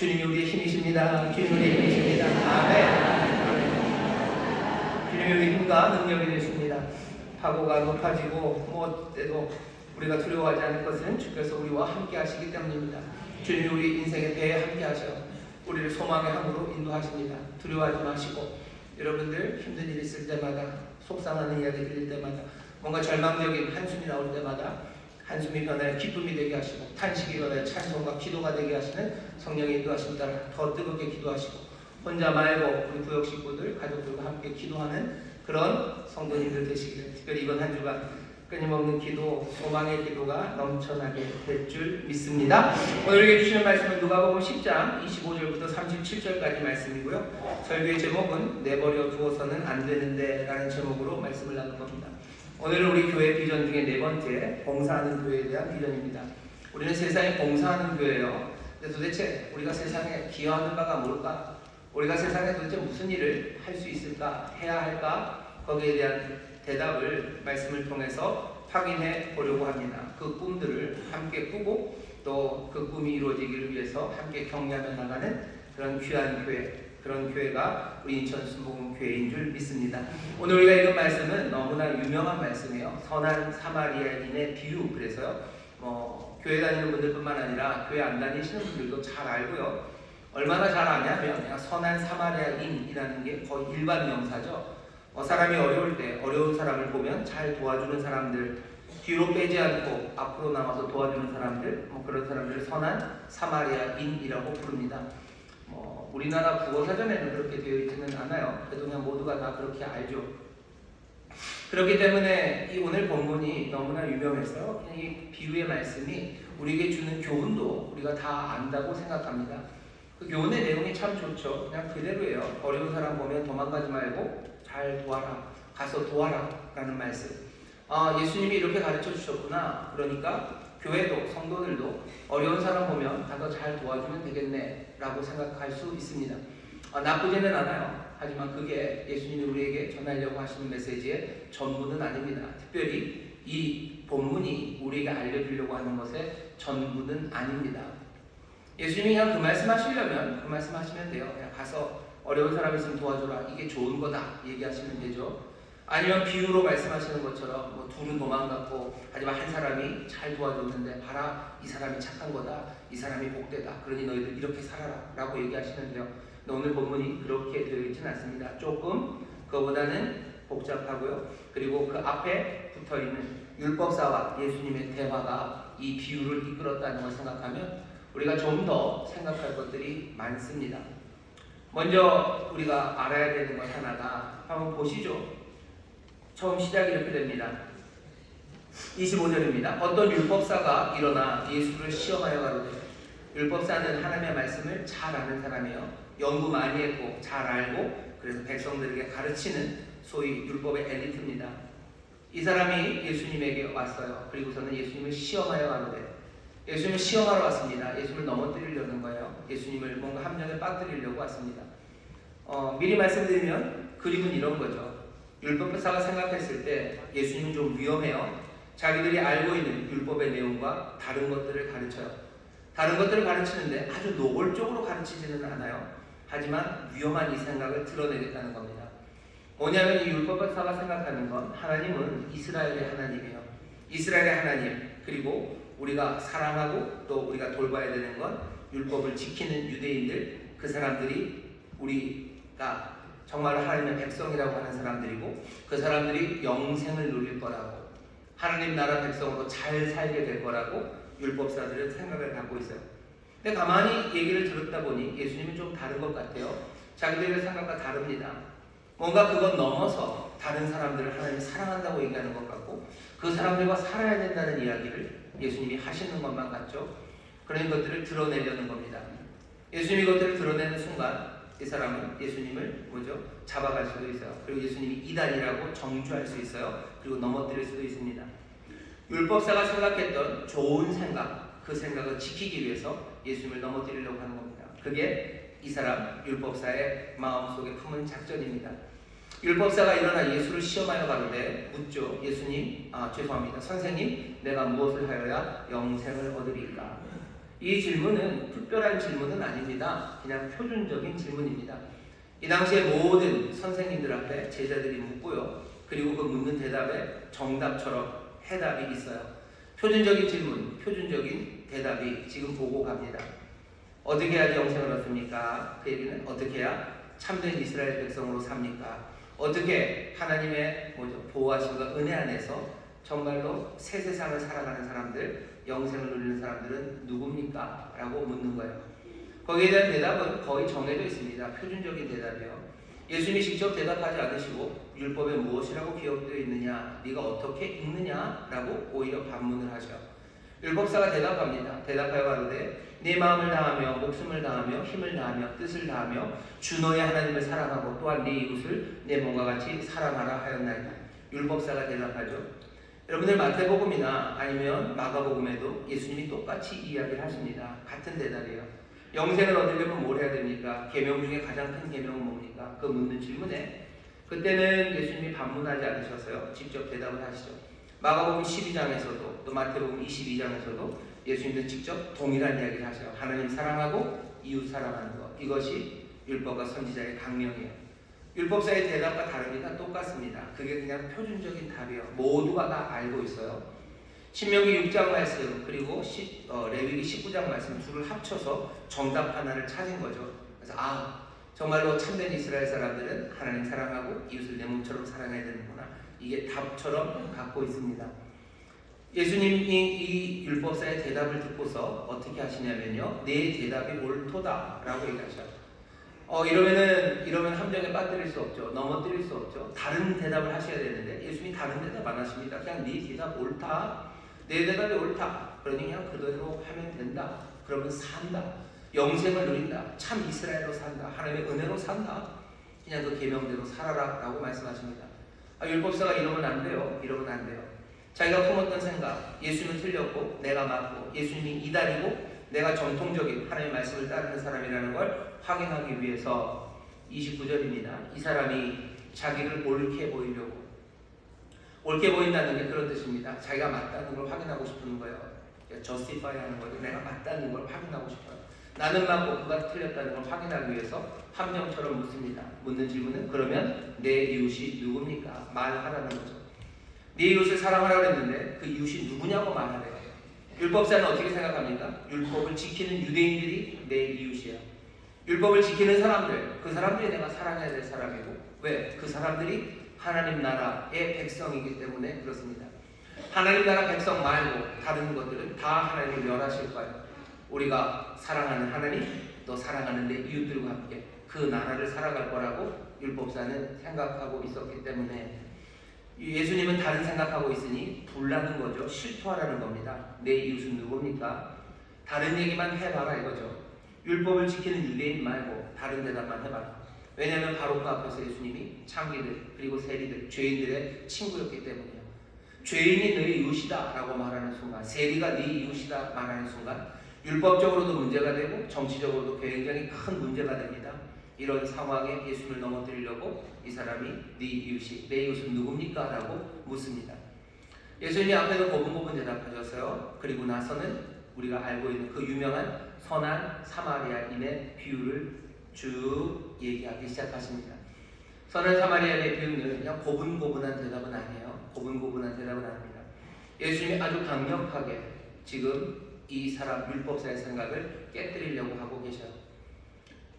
주님이 우리의 힘이십니다. 주님이 우리의 힘이십니다. 아멘. 주님이 우리의 힘과 능력이 되십니다. 파고가 높아지고 무엇 때도 우리가 두려워하지 않을 것은 주께서 우리와 함께 하시기 때문입니다. 주님이 우리 인생의 배에 함께 하셔 우리를 소망의 항으로 인도하십니다. 두려워하지 마시고 여러분들 힘든 일 있을 때마다 속상하는 이야기 들릴 때마다 뭔가 절망적인 한숨이 나올 때마다 한숨이 변하여 기쁨이 되게 하시고 탄식이 변하여 찬송과 기도가 되게 하시는 성령의 인도하심 따라 더 뜨겁게 기도하시고 혼자 말고 우리 구역 식구들 가족들과 함께 기도하는 그런 성도님들 되시기를 특별히 이번 한 주간 끊임없는 기도, 소망의 기도가 넘쳐나게 될 줄 믿습니다. 오늘 우리에게 주시는 말씀은 누가복음 10장 25절부터 37절까지 말씀이고요. 설교의 제목은 내버려 두어서는 안 되는데 라는 제목으로 말씀을 나눌 겁니다. 오늘은 우리 교회 비전 중에 네 번째 봉사하는 교회에 대한 비전입니다. 우리는 세상에 봉사하는 교회예요. 근데 도대체 우리가 세상에 기여하는 바가 뭘까? 우리가 세상에 도대체 무슨 일을 할 수 있을까? 해야 할까? 거기에 대한 대답을 말씀을 통해서 확인해 보려고 합니다. 그 꿈들을 함께 꾸고 또 그 꿈이 이루어지기를 위해서 함께 격려하며 나가는 그런 귀한 교회, 그런 교회가 우리 인천 순복음 교회인 줄 믿습니다. 오늘 우리가 읽은 말씀은 너무나 유명한 말씀이에요. 선한 사마리아인의 비유. 그래서요, 교회 다니는 분들뿐만 아니라 교회 안 다니시는 분들도 잘 알고요. 얼마나 잘 아냐면 그냥 선한 사마리아인이라는 게 거의 일반 명사죠. 사람이 어려울 때 어려운 사람을 보면 잘 도와주는 사람들, 뒤로 빼지 않고 앞으로 나와서 도와주는 사람들, 그런 사람들을 선한 사마리아인이라고 부릅니다. 우리나라 국어사전에는 그렇게 되어 있지는 않아요. 그래도 그냥 모두가 다 그렇게 알죠. 그렇기 때문에 이 오늘 본문이 너무나 유명해서 이 비유의 말씀이 우리에게 주는 교훈도 우리가 다 안다고 생각합니다. 그 교훈의 내용이 참 좋죠. 그냥 그대로예요. 어려운 사람 보면 도망가지 말고 잘 도와라, 가서 도와라 라는 말씀. 예수님이 이렇게 가르쳐 주셨구나. 그러니까 교회도 성도들도 어려운 사람 보면 가서 잘 도와주면 되겠네 라고 생각할 수 있습니다. 나쁘지는 않아요. 하지만 그게 예수님이 우리에게 전하려고 하시는 메시지의 전부는 아닙니다. 특별히 이 본문이 우리에게 알려주려고 하는 것의 전부는 아닙니다. 예수님이 그냥 그 말씀 하시려면 그 말씀 하시면 돼요. 그냥 가서 어려운 사람 있으면 도와줘라, 이게 좋은 거다 얘기하시면 되죠. 아니면 비유로 말씀하시는 것처럼 둘은 도망갔고 하지만 한 사람이 잘 도와줬는데 봐라, 이 사람이 착한 거다, 이 사람이 복되다, 그러니 너희들 이렇게 살아라 라고 얘기하시는데요. 근데 오늘 본문이 그렇게 되어 있지는 않습니다. 조금 그거보다는 복잡하고요. 그리고 그 앞에 붙어있는 율법사와 예수님의 대화가 이 비유를 이끌었다는 걸 생각하면 우리가 좀 더 생각할 것들이 많습니다. 먼저 우리가 알아야 되는 것 하나가, 한번 보시죠. 처음 시작이 이렇게 됩니다. 25절입니다. 어떤 율법사가 일어나 예수를 시험하여 가로되. 율법사는 하나님의 말씀을 잘 아는 사람이에요. 연구 많이 했고 잘 알고 그래서 백성들에게 가르치는 소위 율법의 엘리트입니다. 이 사람이 예수님에게 왔어요. 그리고서는 예수님을 시험하여 가로되. 예수님을 시험하러 왔습니다. 예수님을 넘어뜨리려는 거예요. 예수님을 뭔가 함정에 빠뜨리려고 왔습니다. 미리 말씀드리면 그림은 이런 거죠. 율법사가 생각했을 때 예수님은 좀 위험해요. 자기들이 알고 있는 율법의 내용과 다른 것들을 가르쳐요. 다른 것들을 가르치는데 아주 노골적으로 가르치지는 않아요. 하지만 위험한 이 생각을 드러내겠다는 겁니다. 뭐냐면 이 율법사가 생각하는 건 하나님은 이스라엘의 하나님이에요. 이스라엘의 하나님, 그리고 우리가 사랑하고 또 우리가 돌봐야 되는 건 율법을 지키는 유대인들, 그 사람들이 우리가 정말 하나님의 백성이라고 하는 사람들이고 그 사람들이 영생을 누릴 거라고, 하나님 나라 백성으로 잘 살게 될 거라고 율법사들은 생각을 갖고 있어요. 근데 가만히 얘기를 들었다 보니 예수님은 좀 다른 것 같아요. 자기들의 생각과 다릅니다. 뭔가 그건 넘어서 다른 사람들을 하나님이 사랑한다고 얘기하는 것 같고 그 사람들과 살아야 된다는 이야기를 예수님이 하시는 것만 같죠. 그런 것들을 드러내려는 겁니다. 예수님이 그것들을 드러내는 순간 이 사람은 예수님을 잡아갈 수도 있어요. 그리고 예수님이 이단이라고 정죄할 수 있어요. 그리고 넘어뜨릴 수도 있습니다. 율법사가 생각했던 좋은 생각, 그 생각을 지키기 위해서 예수님을 넘어뜨리려고 하는 겁니다. 그게 이 사람 율법사의 마음속에 품은 작전입니다. 율법사가 일어나 예수를 시험하여 가로되 묻죠. 예수님, 죄송합니다. 선생님, 내가 무엇을 하여야 영생을 얻으리까? 이 질문은 특별한 질문은 아닙니다. 그냥 표준적인 질문입니다. 이 당시에 모든 선생님들 앞에 제자들이 묻고요. 그리고 그 묻는 대답에 정답처럼 해답이 있어요. 표준적인 질문, 표준적인 대답이 지금 보고 갑니다. 어떻게 해야 영생을 얻습니까? 그 얘기는 어떻게 해야 참된 이스라엘 백성으로 삽니까? 어떻게 하나님의 보호하심과 은혜 안에서 정말로 새 세상을 살아가는 사람들, 영생을 누리는 사람들은 누굽니까? 라고 묻는 거예요. 거기에 대한 대답은 거의 정해져 있습니다. 표준적인 대답이에요. 예수님이 직접 대답하지 않으시고 율법에 무엇이라고 기록되어 있느냐, 네가 어떻게 읽느냐? 라고 오히려 반문을 하죠. 율법사가 대답합니다. 대답하여 가로되 네 마음을 다하며 목숨을 다하며 힘을 다하며 뜻을 다하며 주 너의 하나님을 사랑하고 또한 네 이웃을 내 몸과 같이 사랑하라 하였나이다. 율법사가 대답하죠. 여러분들 마태복음이나 아니면 마가복음에도 예수님이 똑같이 이야기를 하십니다. 같은 대답이에요. 영생을 얻으려면 뭘 해야 됩니까? 계명 중에 가장 큰 계명은 뭡니까? 그 묻는 질문에 그때는 예수님이 반문하지 않으셨어요. 직접 대답을 하시죠. 마가복음 12장에서도 또 마태복음 22장에서도 예수님은 직접 동일한 이야기를 하셔요. 하나님 사랑하고 이웃 사랑하는 것. 이것이 율법과 선지자의 강령이에요. 율법사의 대답과 다릅니다. 똑같습니다. 그게 그냥 표준적인 답이에요. 모두가 다 알고 있어요. 신명기 6장 말씀 그리고 레위기 19장 말씀 둘을 합쳐서 정답 하나를 찾은 거죠. 그래서 정말로 참된 이스라엘 사람들은 하나님 사랑하고 이웃을 내 몸처럼 사랑해야 되는구나. 이게 답처럼 갖고 있습니다. 예수님이 이 율법사의 대답을 듣고서 어떻게 하시냐면요. 내 대답이 옳도다 라고 얘기하셔요. 이러면 함정에 빠뜨릴 수 없죠. 넘어뜨릴 수 없죠. 다른 대답을 하셔야 되는데 예수님이 다른 대답 안 하십니다. 그냥 네 대답 옳다. 내 대답이 옳다. 그러니 그냥 그대로 하면 된다. 그러면 산다. 영생을 누린다. 참 이스라엘로 산다. 하나님의 은혜로 산다. 그냥 그 계명대로 살아라 라고 말씀하십니다. 율법사가 이러면 안 돼요. 이러면 안 돼요. 자기가 품었던 생각, 예수님은 틀렸고 내가 맞고 예수님이 이달이고 내가 정통적인 하나님의 말씀을 따르는 사람이라는 걸 확인하기 위해서 29절입니다. 이 사람이 자기를 옳게 보이려고, 옳게 보인다는 게 그런 뜻입니다. 자기가 맞다는 걸 확인하고 싶은 거예요. justify 하는 거죠. 내가 맞다는 걸 확인하고 싶어요. 나는 맞고 그가 틀렸다는 걸 확인하기 위해서 함정처럼 묻습니다. 묻는 질문은 그러면 내 이웃이 누굽니까? 말하라는 거죠. 네 이웃을 사랑하라고 했는데 그 이웃이 누구냐고 말하래요. 율법사는 어떻게 생각합니까? 율법을 지키는 유대인들이 내 이웃이야. 율법을 지키는 사람들, 그 사람들이 내가 사랑해야 될 사람이고, 왜? 그 사람들이 하나님 나라의 백성이기 때문에 그렇습니다. 하나님 나라 백성 말고 다른 것들은 다 하나님을 멸하실 거예요. 우리가 사랑하는 하나님, 또 사랑하는 내 이웃들과 함께 그 나라를 살아갈 거라고 율법사는 생각하고 있었기 때문에 예수님은 다른 생각하고 있으니 불나는 거죠. 실토하라는 겁니다. 내 이웃은 누굽니까? 다른 얘기만 해봐라 이거죠. 율법을 지키는 유대인 말고 다른 대답만 해봐라. 왜냐하면 바로 그 앞에서 예수님이 창기들 그리고 세리들, 죄인들의 친구였기 때문이에요. 죄인이 너의 이웃이다 라고 말하는 순간, 세리가 네 이웃이다 말하는 순간 율법적으로도 문제가 되고 정치적으로도 굉장히 큰 문제가 됩니다. 이런 상황에 예수님을 넘어뜨리려고 이 사람이 네 이웃이, 내 이웃은 누굽니까? 라고 묻습니다. 예수님이 앞에서 고분고분 대답하셨어요. 그리고 나서는 우리가 알고 있는 그 유명한 선한 사마리아인의 비유를 쭉 얘기하기 시작하십니다. 선한 사마리아인의 비유는 그냥 고분고분한 대답은 아니에요. 고분고분한 대답은 아닙니다. 예수님이 아주 강력하게 지금 이 사람 율법사의 생각을 깨뜨리려고 하고 계셔요.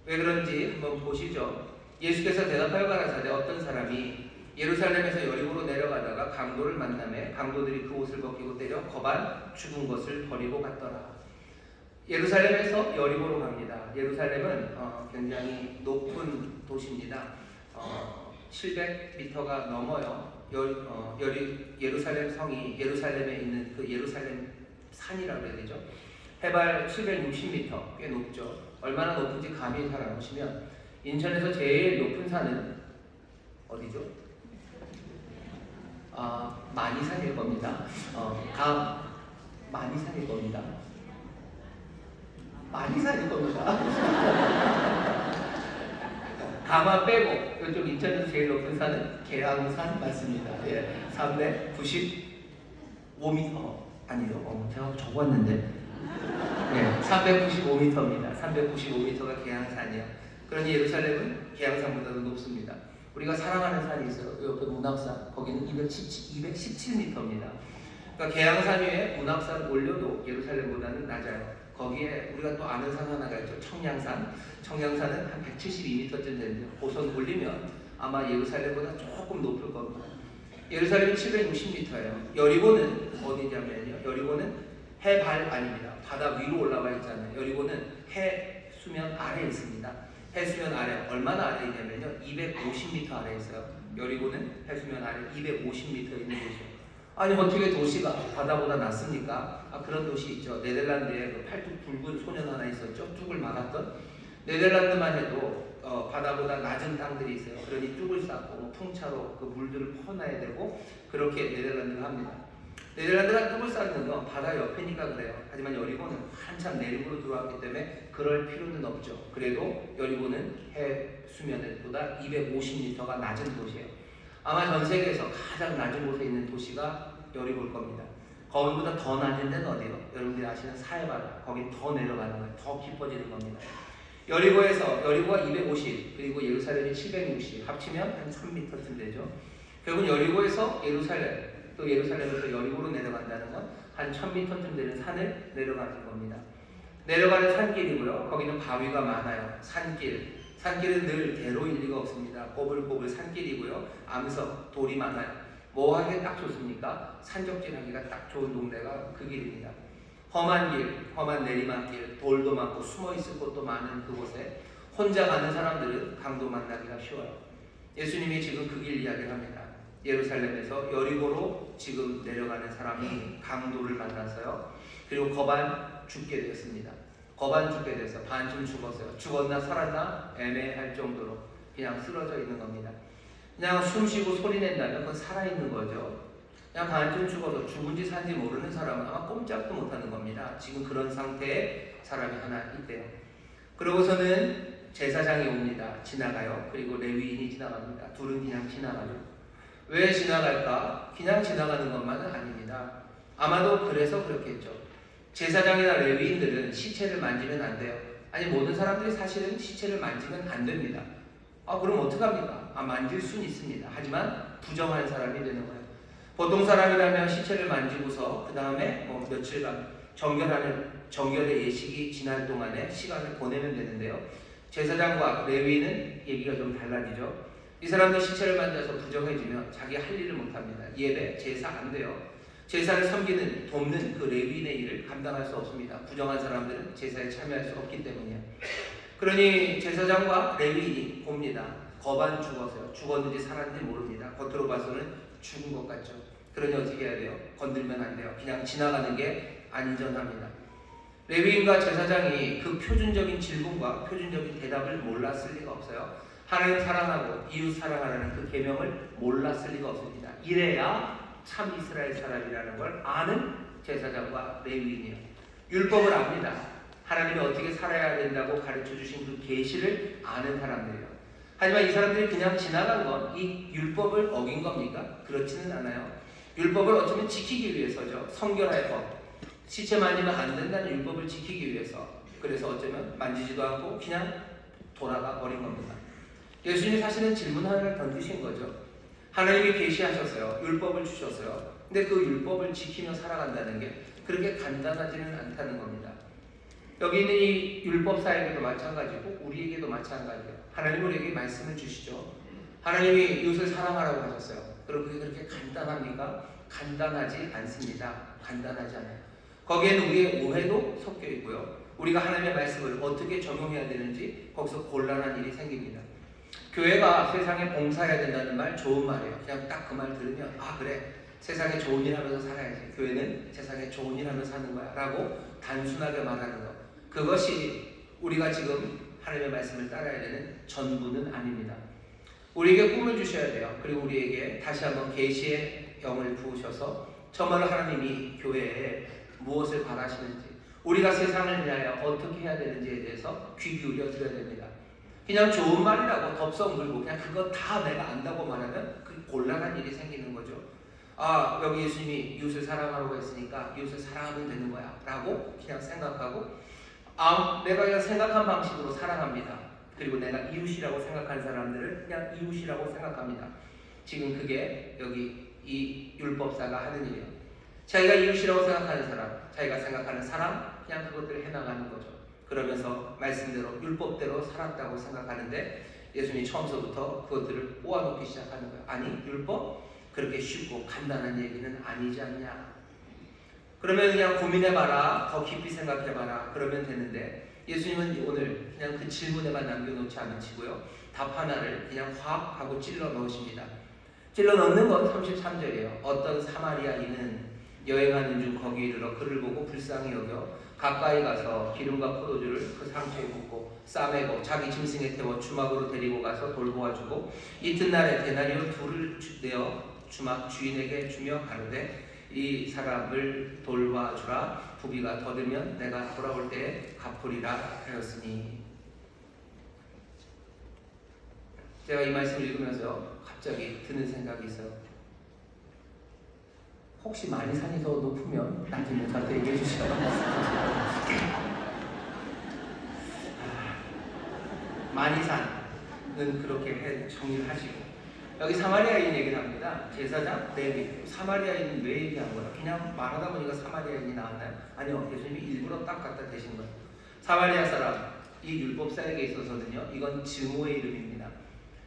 왜 그런지 한번 보시죠. 예수께서 대답하여 가라사대 어떤 사람이 예루살렘에서 여리고로 내려가다가 강도를 만나매 강도들이 그 옷을 벗기고 때려 거반 죽은 것을 버리고 갔더라. 예루살렘에서 여리고로 갑니다. 예루살렘은 굉장히 높은 도시입니다. 700m가 넘어요. 예루살렘 성이 예루살렘에 있는 그 예루살렘 산이라고 해야 되죠. 해발 760m, 꽤 높죠. 얼마나 높은지 감이 잘 안 오시면 인천에서 제일 높은 산은 어디죠? 만이산일 겁니다. 만이산일 겁니다. 만이산일 겁니다. 가마 빼고 이쪽 인천에서 제일 높은 산은 계랑산 맞습니다. 395m 아니요. 제가 적었는데 네, 395m입니다. 395m가 계양산이요. 그러니 예루살렘은 계양산보다도 높습니다. 우리가 사랑하는 산이 있어요. 그 옆에 문학산, 거기는 217m입니다. 그러니까 계양산 위에 문학산 올려도 예루살렘보다는 낮아요. 거기에 우리가 또 아는 산 하나가 있죠. 청량산. 청량산은 한 172m쯤 되는데 고선 올리면 아마 예루살렘보다 조금 높을 겁니다. 예루살렘이 760m예요. 여리고는 어디냐면요. 여리고는 해발 아닙니다. 바다 위로 올라와 있잖아요. 여리고는 해 수면 아래에 있습니다. 해 수면 아래 얼마나 아래에 있냐면요. 250m 아래에 있어요. 여리고는 해 수면 아래 250m 있는 곳이에요. 아니 어떻게 도시가 바다보다 낮습니까? 그런 도시 있죠. 네덜란드에 그 팔뚝 굵은 소년 하나 있었죠. 뚝을 막았던. 네덜란드만 해도 바다보다 낮은 땅들이 있어요. 그러니 뚝을 쌓고 풍차로 그 물들을 퍼놔야 되고 그렇게 네덜란드가 합니다. 네덜란드가 뚝을 쌓는 건 바다 옆이니까 그래요. 하지만 여리고는 한참 내륙으로 들어왔기 때문에 그럴 필요는 없죠. 그래도 여리고는 해 수면보다 250m가 낮은 도시예요. 아마 전 세계에서 가장 낮은 곳에 있는 도시가 여리고일 겁니다. 거기보다 더 낮은 데는 어디예요? 여러분들이 아시는 사해바다. 거기 더 내려가는 거예요. 더 깊어지는 겁니다. 여리고가 250 그리고 예루살렘이 760 합치면 한 3m쯤 되죠. 결국 여리고에서 예루살렘 또 예루살렘에서 여리고로 내려간다는 건 한 1000m쯤 되는 산을 내려가는 겁니다. 내려가는 산길이고요. 거기는 바위가 많아요. 산길은 늘 대로일 리가 없습니다. 꼬불꼬불 산길이고요. 암석, 돌이 많아요. 뭐 하기에 딱 좋습니까? 산적질 하기가 딱 좋은 동네가 그 길입니다. 험한 길, 험한 내리막길, 돌도 많고 숨어있을 곳도 많은 그곳에 혼자 가는 사람들은 강도 만나기가 쉬워요. 예수님이 지금 그 길 이야기를 합니다. 예루살렘에서 여리고로 지금 내려가는 사람이 강도를 만났어요. 그리고 거반 죽게 되었습니다. 거반 죽게 돼서 반쯤 죽었어요. 죽었나 살았나 애매할 정도로 그냥 쓰러져 있는 겁니다. 그냥 숨 쉬고 소리 낸다면 그건 살아있는 거죠. 그냥 반쯤 죽어서 죽은지 산지 모르는 사람은 아마 꼼짝도 못하는 겁니다. 지금 그런 상태의 사람이 하나 있대요. 그러고서는 제사장이 옵니다. 지나가요. 그리고 레위인이 지나갑니다. 둘은 그냥 지나가죠. 왜 지나갈까? 그냥 지나가는 것만은 아닙니다. 아마도 그래서 그렇겠죠. 제사장이나 레위인들은 시체를 만지면 안 돼요. 아니 모든 사람들이 사실은 시체를 만지면 안 됩니다. 그럼 어떡합니까? 만질 수는 있습니다. 하지만 부정한 사람이 되는 거예요. 보통 사람이라면 시체를 만지고서 그 다음에 며칠간 정결의 예식이 지날 동안에 시간을 보내면 되는데요. 제사장과 레위인은 얘기가 좀 달라지죠. 이 사람들 시체를 만져서 부정해지면 자기 할 일을 못합니다. 예배, 제사 안 돼요. 제사를 섬기는, 돕는 그 레위인의 일을 감당할 수 없습니다. 부정한 사람들은 제사에 참여할 수 없기 때문이에요. 그러니 제사장과 레위인이 봅니다. 거반 죽었어요. 죽었는지 살았는지 모릅니다. 겉으로 봐서는 죽은 것 같죠. 그러니 어떻게 해야 돼요? 건들면 안 돼요. 그냥 지나가는 게 안전합니다. 레위인과 제사장이 그 표준적인 질문과 표준적인 대답을 몰랐을 리가 없어요. 하나님 사랑하고 이웃 사랑하라는 그 계명을 몰랐을 리가 없습니다. 이래야 참 이스라엘 사람이라는 걸 아는 제사장과 레위인이에요. 율법을 압니다. 하나님이 어떻게 살아야 된다고 가르쳐 주신 그 계시를 아는 사람들이에요. 하지만 이 사람들이 그냥 지나간 건 이 율법을 어긴 겁니까? 그렇지는 않아요. 율법을 어쩌면 지키기 위해서죠. 성결할 법. 시체 만지면 안 된다는 율법을 지키기 위해서. 그래서 어쩌면 만지지도 않고 그냥 돌아가 버린 겁니다. 예수님이 사실은 질문 하나를 던지신 거죠. 하나님이 계시하셨어요. 율법을 주셨어요. 근데 그 율법을 지키며 살아간다는 게 그렇게 간단하지는 않다는 겁니다. 여기 있는 이 율법사에게도 마찬가지고 우리에게도 마찬가지예요. 하나님 우리에게 말씀을 주시죠. 하나님이 이웃을 사랑하라고 하셨어요. 그럼 그게 그렇게 간단합니까? 간단하지 않습니다. 간단하지 않아요. 거기에는 우리의 오해도 섞여 있고요. 우리가 하나님의 말씀을 어떻게 적용해야 되는지 거기서 곤란한 일이 생깁니다. 교회가 세상에 봉사해야 된다는 말 좋은 말이에요. 그냥 딱 그 말 들으면 그래 세상에 좋은 일 하면서 살아야지. 교회는 세상에 좋은 일 하면서 사는 거야 라고 단순하게 말하는 것. 그것이 우리가 지금 하나님의 말씀을 따라야 되는 전부는 아닙니다. 우리에게 꿈을 주셔야 돼요. 그리고 우리에게 다시 한번 계시의 영을 부으셔서 정말로 하나님이 교회에 무엇을 바라시는지 우리가 세상을 위하여 어떻게 해야 되는지에 대해서 귀 기울여 드려야 됩니다. 그냥 좋은 말이라고 덥석 물고 그냥 그거 다 내가 안다고 말하면 그 곤란한 일이 생기는 거죠. 여기 예수님이 이웃을 사랑하라고 했으니까 이웃을 사랑하면 되는 거야 라고 그냥 생각하고 내가 그냥 생각한 방식으로 사랑합니다. 그리고 내가 이웃이라고 생각하는 사람들을 그냥 이웃이라고 생각합니다. 지금 그게 여기 이 율법사가 하는 일이에요. 자기가 이웃이라고 생각하는 사람, 자기가 생각하는 사람, 그냥 그것들을 해나가는 거죠. 그러면서 말씀대로 율법대로 살았다고 생각하는데 예수님이 처음서부터 그것들을 꼬아놓기 시작하는 거예요. 아니, 율법? 그렇게 쉽고 간단한 얘기는 아니지 않냐. 그러면 그냥 고민해봐라, 더 깊이 생각해봐라, 그러면 되는데 예수님은 오늘 그냥 그 질문에만 남겨놓지 않으시고요. 답 하나를 그냥 확 하고 찔러 넣으십니다. 찔러 넣는 건 33절이에요. 어떤 사마리아인은 여행하는 중 거기 이르러 그를 보고 불쌍히 여겨 가까이 가서 기름과 포도주를 그 상처에 붓고 싸매고 자기 짐승에 태워 주막으로 데리고 가서 돌보아주고 이튿날에 데나리오 둘을 내어 주막 주인에게 주며 가로되 이 사람을 돌봐주라. 부비가 더 들면 내가 돌아올 때에 갚으리라 하였으니. 제가 이 말씀을 읽으면서 갑자기 드는 생각이 있어요. 혹시 마니산이 더 높으면 나중에 저한테 얘기해 주셔요. 마니산은 그렇게 정리를 하시고 여기 사마리아인 얘기를 합니다. 제사장 레위. 사마리아인은 왜 얘기한 거야? 그냥 말하다 보니까 사마리아인이 나왔나요? 아니요. 예수님이 일부러 딱 갖다 대신 거예요. 사마리아 사람, 이 율법사에게 있어서는요, 이건 증오의 이름입니다.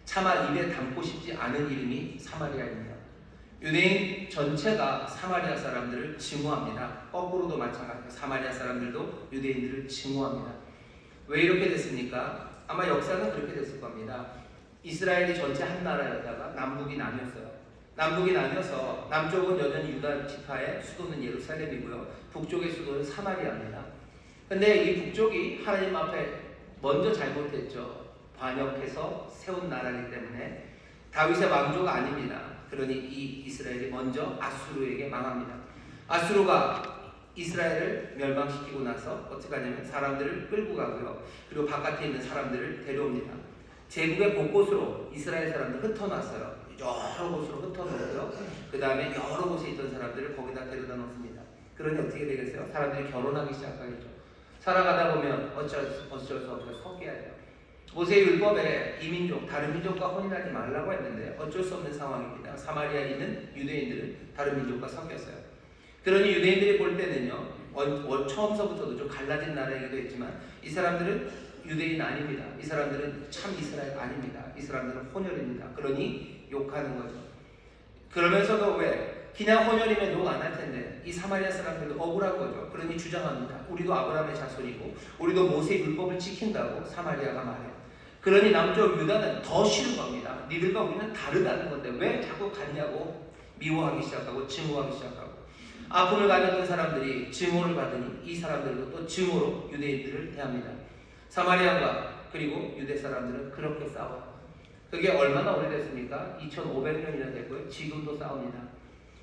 차마 입에 담고 싶지 않은 이름이 사마리아입니다. 유대인 전체가 사마리아 사람들을 증오합니다. 거꾸로도 마찬가지예요. 사마리아 사람들도 유대인들을 증오합니다. 왜 이렇게 됐습니까? 아마 역사는 그렇게 됐을 겁니다. 이스라엘이 전체 한 나라였다가 남북이 나뉘었어요. 남북이 나뉘어서 남쪽은 여전히 유다 지파의 수도는 예루살렘이고요. 북쪽의 수도는 사마리아입니다. 근데 이 북쪽이 하나님 앞에 먼저 잘못했죠. 반역해서 세운 나라이기 때문에 다윗의 왕조가 아닙니다. 그러니 이 이스라엘이 먼저 아수르에게 망합니다. 아수르가 이스라엘을 멸망시키고 나서 어떻게 하냐면 사람들을 끌고 가고요. 그리고 바깥에 있는 사람들을 데려옵니다. 제국의 곳곳으로 이스라엘 사람들 흩어놨어요. 여러 곳으로 흩어놓고요. 그 다음에 여러 곳에 있던 사람들을 거기다 데려다 놓습니다. 그러니 어떻게 되겠어요? 사람들이 결혼하기 시작하겠죠. 살아가다 보면 어쩔 수 없이 섞여야 돼요. 모세의 율법에 이민족, 다른 민족과 혼인하지 말라고 했는데 어쩔 수 없는 상황입니다. 사마리아에 있는 유대인들은 다른 민족과 섞였어요. 그러니 유대인들이 볼 때는요, 처음서부터도 좀 갈라진 나라이기도 했지만 이 사람들은 유대인 아닙니다. 이 사람들은 참 이스라엘 아닙니다. 이 사람들은 혼혈입니다. 그러니 욕하는 거죠. 그러면서도 왜? 그냥 혼혈이면 욕 안 할 텐데 이 사마리아 사람들도 억울한 거죠. 그러니 주장합니다. 우리도 아브라함의 자손이고 우리도 모세의 율법을 지킨다고 사마리아가 말해요. 그러니 남쪽 유다는 더 싫은 겁니다. 니들과 우리는 다르다는 건데 왜 자꾸 같냐고 미워하기 시작하고 증오하기 시작하고 아픔을 가졌던 사람들이 증오를 받으니 이 사람들도 또 증오로 유대인들을 대합니다. 사마리아가 그리고 유대 사람들은 그렇게 싸워요. 그게 얼마나 오래됐습니까? 2500년이나 됐고요. 지금도 싸웁니다.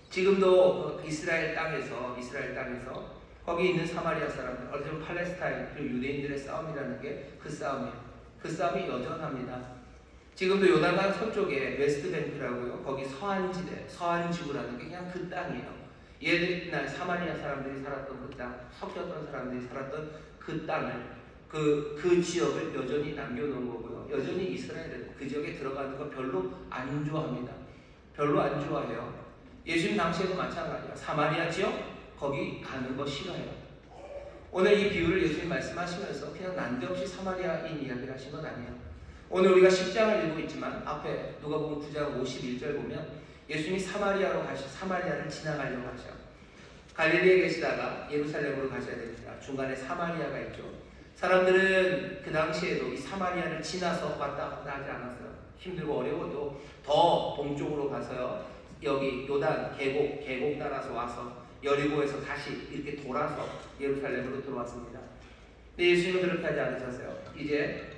지금도 이스라엘 땅에서 거기 있는 사마리아 사람들, 어쩌면 팔레스타인 그리고 유대인들의 싸움이라는 게 그 싸움이에요. 그 싸움이 여전합니다. 지금도 요단강 서쪽에 웨스트뱅크라고요. 거기 서안지대, 서안지구라는 게 그냥 그 땅이에요. 옛날 사마리아 사람들이 살았던 그 땅, 섞였던 사람들이 살았던 그 땅을 그 지역을 여전히 남겨놓은 거고요. 여전히 이스라엘은 그 지역에 들어가는 거 별로 안 좋아합니다. 별로 안 좋아해요. 예수님 당시에도 마찬가지예요. 사마리아 지역 거기 가는 거 싫어해요. 오늘 이 비유를 예수님 말씀하시면서 그냥 난데없이 사마리아인 이야기를 하신 건 아니에요. 오늘 우리가 10장을 읽고 있지만 앞에 누가복음 9장 51절 보면 예수님이 사마리아를 지나가려고 하셔. 갈릴리에 계시다가 예루살렘으로 가셔야 됩니다. 중간에 사마리아가 있죠. 사람들은 그 당시에도 이 사마리아를 지나서 왔다 갔다 하지 않았어요. 힘들고 어려워도 더 동쪽으로 가서요. 여기 요단 계곡 따라서 와서 여리고에서 다시 이렇게 돌아서 예루살렘으로 들어왔습니다. 근데 예수님은 그렇게 하지 않으셨어요. 이제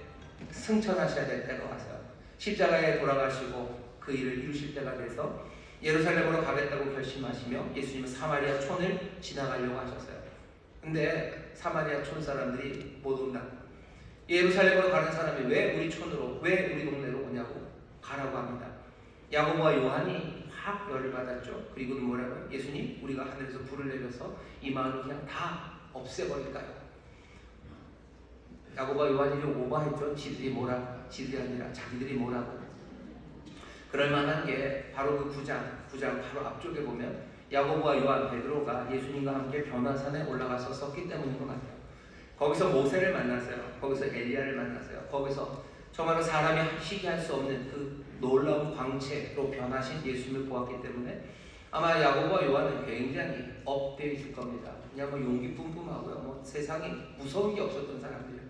승천하셔야 될 때가 왔어요. 십자가에 돌아가시고 그 일을 이루실 때가 돼서 예루살렘으로 가겠다고 결심하시며 예수님은 사마리아 촌을 지나가려고 하셨어요. 근데 사마리아 촌 사람들이 못 온다. 예루살렘으로 가는 사람이 왜 우리 촌으로, 왜 우리 동네로 오냐고 가라고 합니다. 야고보와 요한이 막 열을 받았죠. 그리고는 뭐라고요? 예수님, 우리가 하늘에서 불을 내려서 이 마을을 그냥 다 없애버릴까요? 야고보와 요한이 좀 오버했죠. 지들이 아니라 자기들이 뭐라고. 그럴 만한 게 바로 그 9장 바로 앞쪽에 보면 야고보와 요한, 베드로가 예수님과 함께 변화산에 올라가서 썼기 때문인 것 같아요. 거기서 모세를 만났어요. 거기서 엘리야를 만났어요. 거기서 정말로 사람이 시기할 수 없는 그 놀라운 광채로 변하신 예수님을 보았기 때문에 아마 야고보와 요한은 굉장히 업되어 있을 겁니다. 그냥 뭐 용기 뿜뿜하고요. 뭐 세상에 무서운 게 없었던 사람들이에요.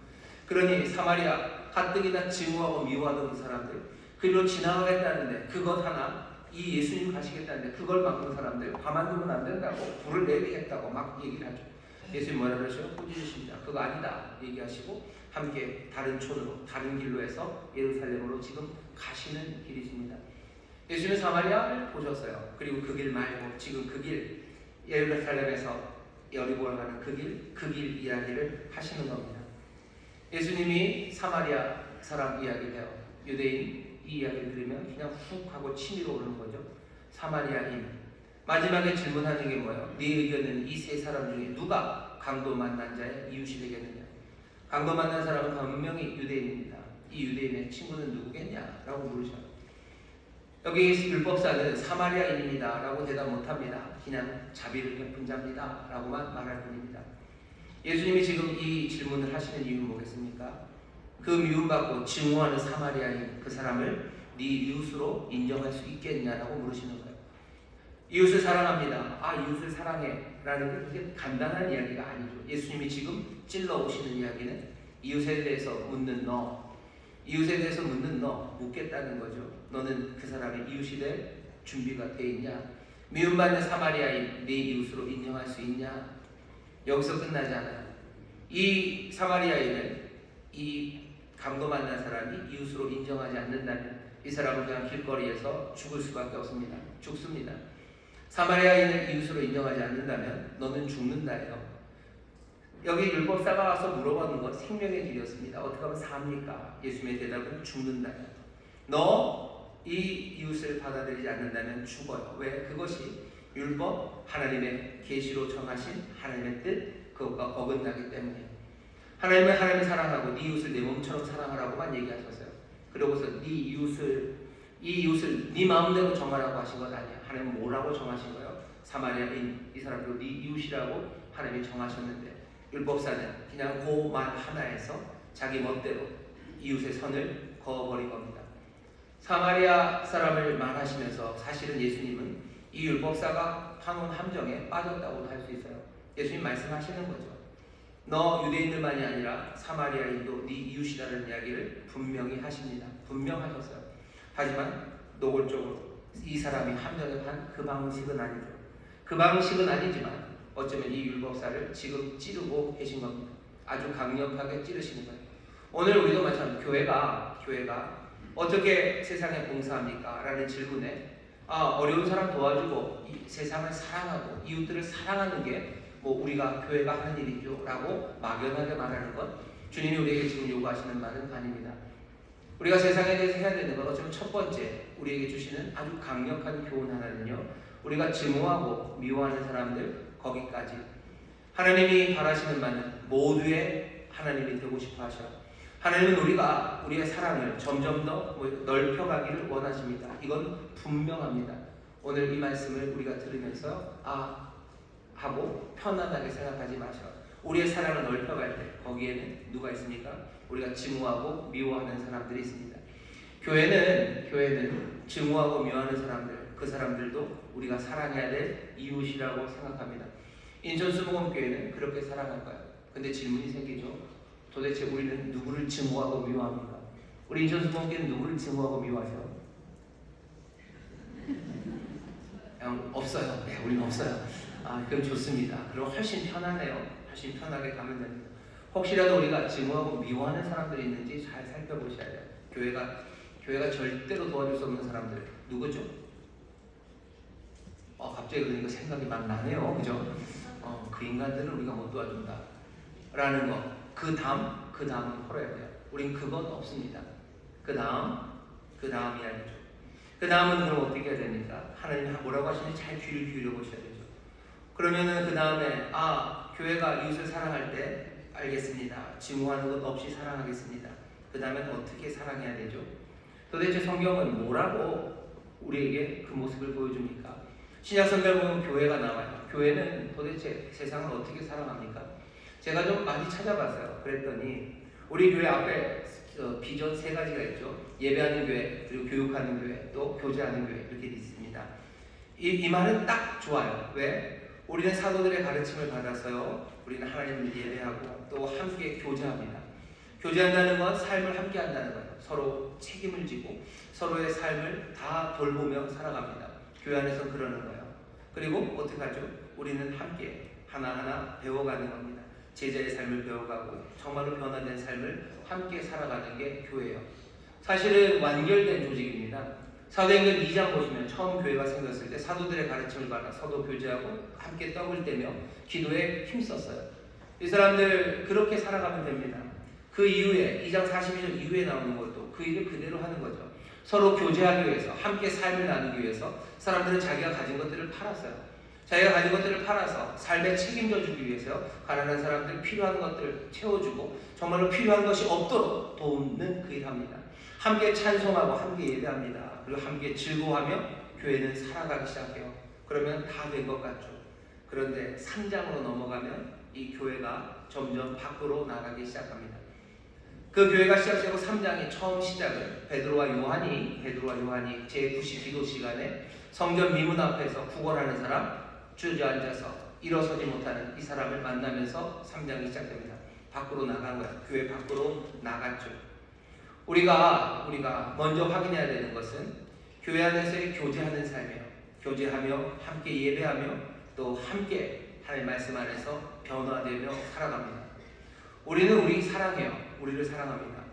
그러니 사마리아 가뜩이나 증오하고 미워하던 그 사람들, 그리고 지나가겠다는데 그것 하나, 이 예수님 가시겠다는데 그걸 막는 사람들, 가만두면 안 된다고, 불을 내리겠다고 막 얘기를 하죠. 예수님 뭐라 그러셔? 꾸짖으십니다. 그거 아니다 얘기하시고 함께 다른 촌으로, 다른 길로 해서 예루살렘으로 지금 가시는 길이십니다. 예수님은 사마리아를 보셨어요. 그리고 그 길 말고 지금 그 길, 예루살렘에서 여리고를 가는 그 길 이야기를 하시는 겁니다. 예수님이 사마리아 사람 이야기를 해요. 유대인 이 이야기를 들으면 그냥 훅 하고 치밀어 오르는 거죠. 사마리아인. 마지막에 질문하는 게 뭐예요? 네 의견은 이 세 사람 중에 누가 강도 만난 자의 이웃이 되겠느냐? 강도 만난 사람은 분명히 유대인입니다. 이 유대인의 친구는 누구겠냐? 라고 물으셔요. 여기 율법사는 사마리아인입니다 라고 대답 못합니다. 그냥 자비를 베푼 자입니다 라고만 말할 뿐입니다. 예수님이 지금 이 질문을 하시는 이유는 뭐겠습니까? 그 미움받고 증오하는 사마리아인 그 사람을 네 이웃으로 인정할 수 있겠냐라고 물으시는 거예요. 이웃을 사랑합니다. 아, 이웃을 사랑해 라는 게 간단한 이야기가 아니죠. 예수님이 지금 찔러 오시는 이야기는 이웃에 대해서 묻는 너, 이웃에 대해서 묻는 너, 묻겠다는 거죠. 너는 그 사람의 이웃이 될 준비가 돼 있냐? 미움받는 사마리아인 네 이웃으로 인정할 수 있냐? 여기서 끝나지 않아요. 이 사마리아인을, 이 강도 만난 사람이 이웃으로 인정하지 않는다면 이 사람은 그냥 길거리에서 죽을 수밖에 없습니다. 죽습니다. 사마리아인을 이웃으로 인정하지 않는다면 너는 죽는다예요. 여기 율법사가 와서 물어보는 건 생명의 길이었습니다. 어떻게 하면 삽니까? 예수님의 대답은 죽는다예요. 너 이 이웃을 받아들이지 않는다면 죽어요. 왜? 그것이 율법, 하나님의 계시로 정하신 하나님의 뜻, 그것과 어긋나기 때문에. 하나님은 하나님을 사랑하고 네 이웃을 내 몸처럼 사랑하라고만 얘기하셨어요. 그러고서 이 이웃을 네 마음대로 정하라고 하신 것 아니야. 하나님은 뭐라고 정하신 거예요? 사마리아인 이 사람도 네 이웃이라고 하나님이 정하셨는데 율법사는 그냥 그 말 하나에서 자기 멋대로 이웃의 선을 그어버린 겁니다. 사마리아 사람을 말하시면서 사실은 예수님은 이 율법사가 황혼 함정에 빠졌다고도 할 수 있어요. 예수님 말씀하시는 거죠. 너 유대인들만이 아니라 사마리아인도 네 이웃이라는 이야기를 분명히 하십니다. 분명하셨어요. 하지만 노골적으로 이 사람이 함정에 판 그 방식은 아니죠. 그 방식은 아니지만 어쩌면 이 율법사를 지금 찌르고 계신 겁니다. 아주 강력하게 찌르시는 거예요. 오늘 우리도 마찬가지로 교회가 어떻게 세상에 봉사합니까? 라는 질문에 어려운 사람 도와주고 이 세상을 사랑하고 이웃들을 사랑하는 게 뭐 우리가 교회가 하는 일이죠 라고 막연하게 말하는 것, 주님이 우리에게 지금 요구하시는 말은 아닙니다. 우리가 세상에 대해서 해야 되는 건 어쩌면 첫 번째 우리에게 주시는 아주 강력한 교훈 하나는요, 우리가 증오하고 미워하는 사람들 거기까지 하나님이 바라시는 바는 모두의 하나님이 되고 싶어 하셔. 하나님은 우리가 우리의 사랑을 점점 더 넓혀가기를 원하십니다. 이건 분명합니다. 오늘 이 말씀을 우리가 들으면서 하고 편안하게 생각하지 마셔. 우리의 사랑을 넓혀갈 때 거기에는 누가 있습니까? 우리가 증오하고 미워하는 사람들이 있습니다. 교회는 증오하고 미워하는 사람들, 그 사람들도 우리가 사랑해야 될 이웃이라고 생각합니다. 인천수목원교회는 그렇게 사랑할 거예요. 근데 질문이 생기죠. 도대체 우리는 누구를 증오하고 미워합니까? 우리 인천수목원교회는 누구를 증오하고 미워하죠? 없어요. 네, 우리는 없어요. 그럼 좋습니다. 그럼 훨씬 편하네요. 훨씬 편하게 가면 됩니다. 혹시라도 우리가 증오하고 미워하는 사람들이 있는지 잘 살펴보셔야 돼요. 교회가 절대로 도와줄 수 없는 사람들 누구죠? 갑자기 그러니까 생각이 막 나네요. 그죠? 그 인간들은 우리가 못 도와준다 라는 거. 그 다음은 풀어야 돼요. 우린 그건 없습니다. 그 다음 이야기죠. 그 다음은 그럼 어떻게 해야 됩니까? 하나님이 뭐라고 하시는지 잘 귀를 기울여 보셔야 되죠. 그러면은 그 다음에 교회가 이웃을 사랑할 때 알겠습니다. 증오하는 것 없이 사랑하겠습니다. 그 다음엔 어떻게 사랑해야 되죠? 도대체 성경은 뭐라고 우리에게 그 모습을 보여줍니까? 신약 성경을 보면 교회가 나와요. 교회는 도대체 세상을 어떻게 사랑합니까? 제가 좀 많이 찾아봤어요. 그랬더니 우리 교회 앞에 비전 3가지가 있죠. 예배하는 교회, 그리고 교육하는 교회, 또 교제하는 교회 이렇게 있습니다. 이 말은 딱 좋아요. 왜? 우리는 사도들의 가르침을 받아서요. 우리는 하나님을 예배하고 또 함께 교제합니다. 교제한다는 건 삶을 함께 한다는 거예요. 서로 책임을 지고 서로의 삶을 다 돌보며 살아갑니다. 교회 안에서 그러는 거예요. 그리고 어떻게 하죠? 우리는 함께 하나하나 배워가는 겁니다. 제자의 삶을 배워가고 정말로 변화된 삶을 함께 살아가는 게 교회예요. 사실은 완결된 조직입니다. 사도행전 2장 보시면 처음 교회가 생겼을 때 사도들의 가르침을 받아 서로 교제하고 함께 떡을 떼며 기도에 힘썼어요. 이 사람들 그렇게 살아가면 됩니다. 그 이후에 2장 42절 이후에 나오는 것도 그 일을 그대로 하는 거죠. 서로 교제하기 위해서 함께 삶을 나누기 위해서 사람들은 자기가 가진 것들을 팔았어요. 자기가 가진 것들을 팔아서 삶에 책임져 주기 위해서 가난한 사람들 필요한 것들을 채워주고 정말로 필요한 것이 없도록 돕는 그 일을 합니다. 함께 찬송하고 함께 예배합니다. 그리고 함께 즐거워하며 교회는 살아가기 시작해요. 그러면 다 된 것 같죠. 그런데 3장으로 넘어가면 이 교회가 점점 밖으로 나가기 시작합니다. 그 교회가 시작되고 3장의 처음 시작은 베드로와 요한이 제9시 기도 시간에 성전 미문 앞에서 구걸하는 사람, 주저앉아서 일어서지 못하는 이 사람을 만나면서 3장이 시작됩니다. 밖으로 나간 거예요. 교회 밖으로 나갔죠. 우리가 먼저 확인해야 되는 것은 교회 안에서의 교제하는 삶이에요. 교제하며 함께 예배하며 또 함께 하나님의 말씀 안에서 변화되며 살아갑니다. 우리는 우리 사랑해요. 우리를 사랑합니다.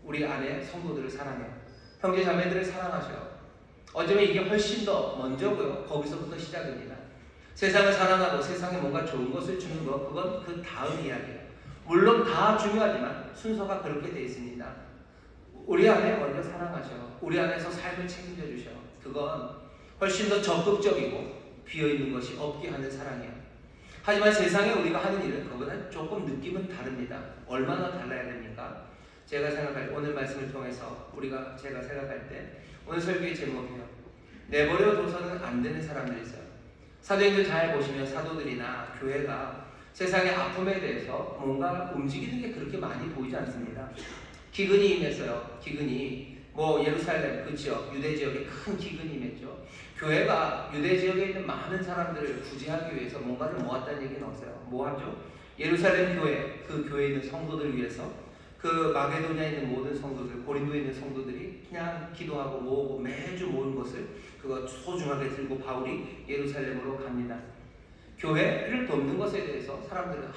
우리 안에 성도들을 사랑해요. 형제 자매들을 사랑하셔요. 어쩌면 이게 훨씬 더 먼저고요. 거기서부터 시작입니다. 세상을 사랑하고 세상에 뭔가 좋은 것을 주는 것, 그건 그 다음 이야기예요. 물론 다 중요하지만 순서가 그렇게 되어 있습니다. 우리 안에 먼저 사랑하셔. 우리 안에서 삶을 책임져 주셔. 그건 훨씬 더 적극적이고 비어있는 것이 없게 하는 사랑이에요. 하지만 세상에 우리가 하는 일은 그거는 조금 느낌은 다릅니다. 얼마나 달라야 됩니까? 제가 생각할 때 오늘 말씀을 통해서 제가 생각할 때 오늘 설교의 제목이에요. 내버려둬서는 안 되는 사람들이 있어요. 사도행전 잘 보시면 사도들이나 교회가 세상의 아픔에 대해서 뭔가 움직이는 게 그렇게 많이 보이지 않습니다. 기근이 임했어요. 기근이 예루살렘 그 지역 유대 지역에 큰 기근이 임했죠. 교회가 유대 지역에 있는 많은 사람들을 구제하기 위해서 뭔가를 모았다는 얘기는 없어요. 뭐 하죠? 예루살렘 교회, 그 교회에 있는 성도들 위해서 그 마게도냐에 있는 모든 성도들, 고린도에 있는 성도들이 그냥 기도하고 모으고 매주 모은 것을 그거 소중하게 들고 바울이 예루살렘으로 갑니다. 교회를 돕는 것에 대해서 사람들은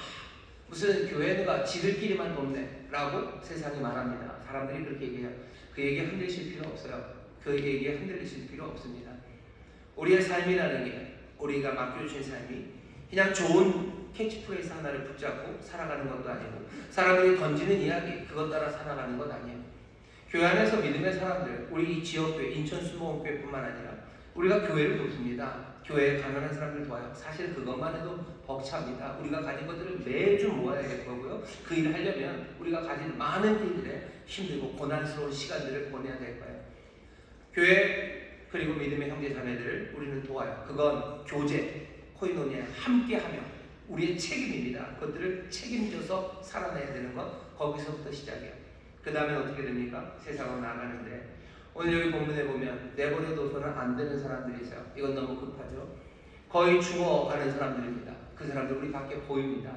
무슨 교회가 지들끼리만 돕네 라고 세상이 말합니다. 사람들이 그렇게 얘기해요. 그 얘기에 흔들리실 필요 없어요. 그 얘기에 흔들리실 필요 없습니다. 우리의 삶이라는 게 우리가 맡겨주신 삶이 그냥 좋은 캐치프레이즈 하나를 붙잡고 살아가는 것도 아니고 사람들이 던지는 이야기 그것 따라 살아가는 것 아니에요. 교회 안에서 믿음의 사람들, 우리 이 지역교회, 인천 수목원교회뿐만 아니라 우리가 교회를 돕습니다. 교회에 가난한 사람들 도와요. 사실 그것만 해도 벅찹니다. 우리가 가진 것들을 매주 모아야 될 거고요. 그 일을 하려면 우리가 가진 많은 일들에 힘들고 고난스러운 시간들을 보내야 될 거예요. 교회 그리고 믿음의 형제 자매들을 우리는 도와요. 그건 교제, 코이노니아 함께하며 우리의 책임입니다. 그것들을 책임져서 살아내야 되는 것 거기서부터 시작이에요. 그 다음에 어떻게 됩니까? 세상으로 나가는데 오늘 여기 본문에 보면 내버려둬서는 안 되는 사람들이 있어요. 이건 너무 급하죠. 거의 죽어가는 사람들입니다. 그 사람들 우리 밖에 보입니다.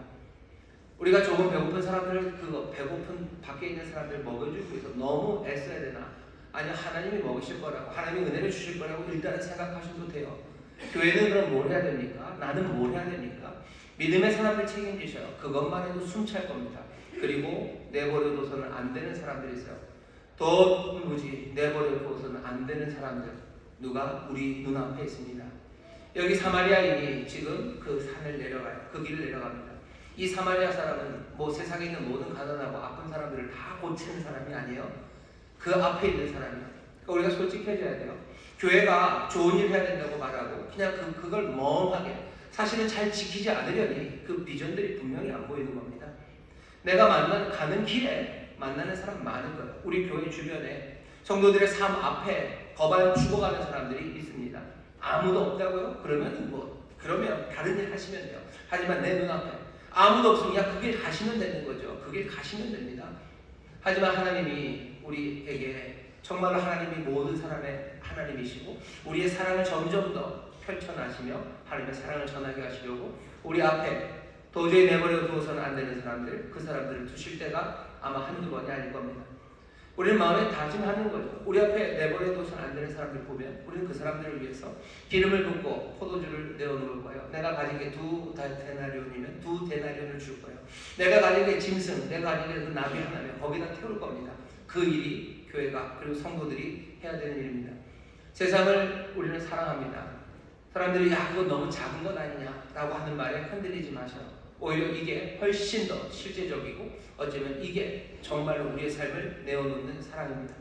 우리가 조금 배고픈 사람들을 배고픈 밖에 있는 사람들 먹여주기 위해서 너무 애써야 되나? 아니요, 하나님이 먹으실 거라고, 하나님이 은혜를 주실 거라고 일단은 생각하셔도 돼요. 교회는 그럼 뭘 해야 됩니까? 나는 뭘 해야 됩니까? 믿음의 사람들 책임지셔요. 그것만 해도 숨찰 겁니다. 그리고 내버려둬서는 안 되는 사람들이 있어요. 도무지 내버려둬서는 안 되는 사람들, 누가 우리 눈앞에 있습니다. 여기 사마리아인이 지금 그 산을 내려가요. 그 길을 내려갑니다. 이 사마리아 사람은 세상에 있는 모든 가난하고 아픈 사람들을 다 고치는 사람이 아니에요. 그 앞에 있는 사람이에요. 그러니까 우리가 솔직해져야 돼요. 교회가 좋은 일 해야 된다고 말하고 그냥 그걸 멍하게 사실은 잘 지키지 않으려니 그 비전들이 분명히 안 보이는 겁니다. 내가 가는 길에 만나는 사람 많은 거예요. 우리 교회 주변에 성도들의 삶 앞에 거반 죽어가는 사람들이 있습니다. 아무도 없다고요? 그러면 다른 일 하시면 돼요. 하지만 내 눈앞에 아무도 없으면 그 길 가시면 되는 거죠. 그 길 가시면 됩니다. 하지만 하나님이 우리에게 정말로 하나님이 모든 사람의 하나님이시고 우리의 사랑을 점점 더 펼쳐나시며 하나님의 사랑을 전하게 하시려고 우리 앞에 도저히 내버려 두어서는 안 되는 사람들, 그 사람들을 두실 때가 아마 한두 번이 아닐 겁니다. 우리는 마음에 다짐하는 거죠. 우리 앞에 내버려 두어서는 안 되는 사람들 보면 우리는 그 사람들을 위해서 기름을 붓고 포도주를 내어놓을 거예요. 내가 가진 게 2데나리온이면 2데나리온을 줄 거예요. 내가 가진 게 짐승, 내가 가진 게 그 나비 하나면 거기다 태울 겁니다. 그 일이 교회가 그리고 성도들이 해야 되는 일입니다. 세상을 우리는 사랑합니다. 사람들이 그거 너무 작은 것 아니냐라고 하는 말에 흔들리지 마셔요. 오히려 이게 훨씬 더 실제적이고 어쩌면 이게 정말로 우리의 삶을 내어놓는 사랑입니다.